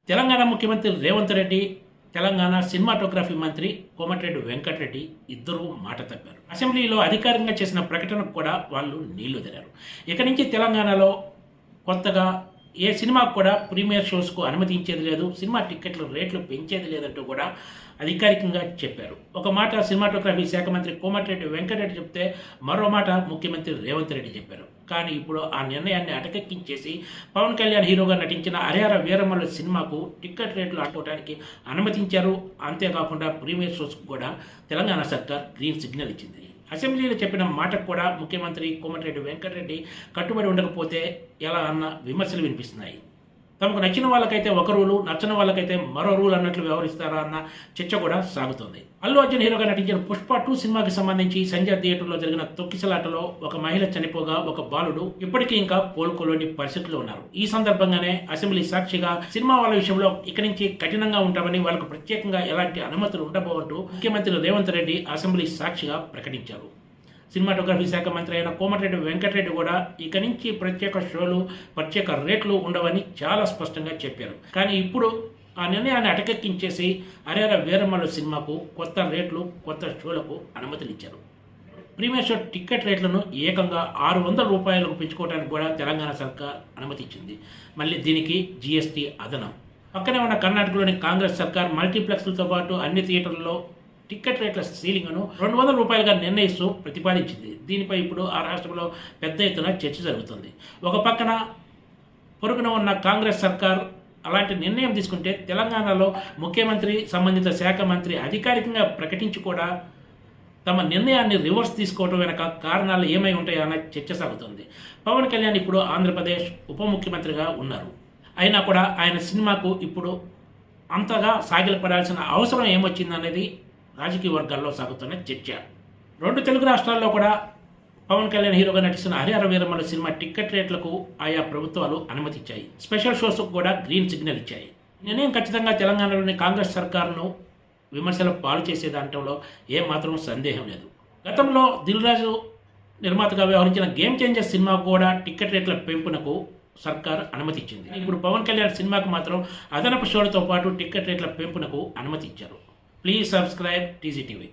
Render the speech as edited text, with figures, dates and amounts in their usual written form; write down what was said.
తెలంగాణ ముఖ్యమంత్రి రేవంత్ రెడ్డి, తెలంగాణ సినిమాటోగ్రఫీ మంత్రి కోమటిరెడ్డి వెంకటరెడ్డి ఇద్దరూ మాట తప్పారు. అసెంబ్లీలో అధికారికంగా చేసిన ప్రకటనకు కూడా వాళ్ళు నీళ్లు తెరారు. ఇక నుంచి తెలంగాణలో కొత్తగా ఏ సినిమాకు కూడా ప్రీమియర్ షోస్కు అనుమతించేది లేదు, సినిమా టిక్కెట్ల రేట్లు పెంచేది లేదంటూ కూడా అధికారికంగా చెప్పారు. ఒక మాట సినిమాటోగ్రఫీ శాఖ మంత్రి కోమటిరెడ్డి వెంకటరెడ్డి చెప్తే, మరో మాట ముఖ్యమంత్రి రేవంత్ రెడ్డి చెప్పారు. కానీ ఇప్పుడు ఆ నిర్ణయాన్ని అటకెక్కించేసి పవన్ కళ్యాణ్ హీరోగా నటించిన హరిహర వీరమల్లు సినిమాకు టిక్కెట్ రేట్లు ఆడుకోవడానికి అనుమతించారు. అంతేకాకుండా ప్రీమియర్ షోస్కు కూడా తెలంగాణ సర్కార్ గ్రీన్ సిగ్నల్ ఇచ్చింది. అసెంబ్లీలో చెప్పిన మాటకు కూడా ముఖ్యమంత్రి కోమటిరెడ్డి వెంకటరెడ్డి కట్టుబడి ఉండకపోతే ఎలా అన్న విమర్శలు వినిపిస్తున్నాయి. తమకు నచ్చిన వాళ్ళకైతే ఒక రూలు, నచ్చని వాళ్ళకైతే మరో రూల్ అన్నట్లు వ్యవహరిస్తారా అన్న చర్చ కూడా సాగుతోంది. అల్లు అర్జున్ హీరోగా నటించిన పుష్ప 2 సినిమాకి సంబంధించి సంజయ్ థియేటర్లో జరిగిన తొక్కిసలాటలో ఒక మహిళ చనిపోగా ఒక బాలుడు ఇప్పటికీ ఇంకా కోలుకోలేని పరిస్థితుల్లో ఉన్నారు. ఈ సందర్భంగానే అసెంబ్లీ సాక్షిగా సినిమా వాళ్ళ విషయంలో ఇక్కడి నుంచి కఠినంగా ఉంటామని, వాళ్ళకు ప్రత్యేకంగా ఎలాంటి అనుమతులు ఉండబోవంటూ ముఖ్యమంత్రి రేవంత్ రెడ్డి అసెంబ్లీ సాక్షిగా ప్రకటించారు. సినిమాటోగ్రఫీ శాఖ మంత్రి అయిన కోమటిరెడ్డి వెంకటరెడ్డి కూడా ఇక నుంచి ప్రత్యేక షోలు, ప్రత్యేక రేట్లు ఉండవని చాలా స్పష్టంగా చెప్పారు. కానీ ఇప్పుడు ఆ నిర్ణయాన్ని అటకెక్కించేసి హరిహర వీరమల్లు సినిమాకు కొత్త రేట్లు, కొత్త షోలకు అనుమతులు ఇచ్చారు. ప్రీమియర్ షో టికెట్ రేట్లను ఏకంగా 600 రూపాయలకు పెంచుకోవడానికి కూడా తెలంగాణ సర్కార్ అనుమతి ఇచ్చింది. మళ్ళీ దీనికి జీఎస్టీ అదనం. పక్కనే ఉన్న కర్ణాటకలోని కాంగ్రెస్ సర్కార్ మల్టీప్లెక్స్లతో పాటు అన్ని థియేటర్లలో టికెట్ రేట్ల సీలింగ్ను 200 రూపాయలుగా నిర్ణయిస్తూ ప్రతిపాదించింది. దీనిపై ఇప్పుడు ఆ రాష్ట్రంలో పెద్ద ఎత్తున చర్చ జరుగుతుంది. ఒక పక్కన పొరుగున ఉన్న కాంగ్రెస్ సర్కార్ అలాంటి నిర్ణయం తీసుకుంటే, తెలంగాణలో ముఖ్యమంత్రి, సంబంధిత శాఖ మంత్రి అధికారికంగా ప్రకటించి కూడా తమ నిర్ణయాన్ని రివర్స్ తీసుకోవడం వెనక కారణాలు ఏమై ఉంటాయన్న చర్చ సాగుతుంది. పవన్ కళ్యాణ్ ఇప్పుడు ఆంధ్రప్రదేశ్ ఉప ముఖ్యమంత్రిగా ఉన్నారు. అయినా కూడా ఆయన సినిమాకు ఇప్పుడు అంతగా సాగిలపడాల్సిన అవసరం ఏమొచ్చిందనేది రాజకీయ వర్గాల్లో సాగుతున్న చర్చ. 2 తెలుగు రాష్ట్రాల్లో కూడా పవన్ కళ్యాణ్ హీరోగా నటిస్తున్న హరిహర వీరమల్లు సినిమా టికెట్ రేట్లకు ఆయా ప్రభుత్వాలు అనుమతి ఇచ్చాయి. స్పెషల్ షోస్కు కూడా గ్రీన్ సిగ్నల్ ఇచ్చాయి. నిర్ణయం ఖచ్చితంగా తెలంగాణలోని కాంగ్రెస్ సర్కారును విమర్శల పాలు చేసేదాంట్లో ఏమాత్రం సందేహం లేదు. గతంలో దిల్ రాజు నిర్మాతగా వ్యవహరించిన గేమ్ చేంజర్ సినిమా కూడా టికెట్ రేట్ల పెంపునకు సర్కార్ అనుమతి ఇచ్చింది. ఇప్పుడు పవన్ కళ్యాణ్ సినిమాకు మాత్రం అదనపు షోలతో పాటు టికెట్ రేట్ల పెంపునకు అనుమతి ఇచ్చారు. Please subscribe TG TV.